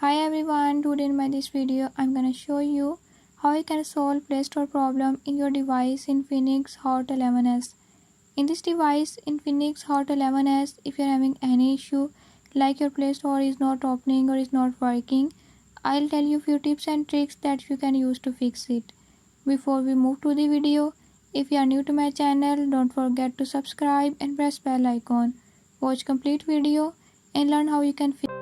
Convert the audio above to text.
Hi everyone, today in this video I'm gonna show you how you can solve Play Store problem in your device Infinix Hot 11s. In this device Infinix Hot 11s, if you're having any issue like your Play Store is not opening or is not working, I'll tell you few tips and tricks that you can use to fix it. Before we move to the video, if you are new to my channel, don't forget to subscribe and press bell icon. Watch complete video and learn how you can fix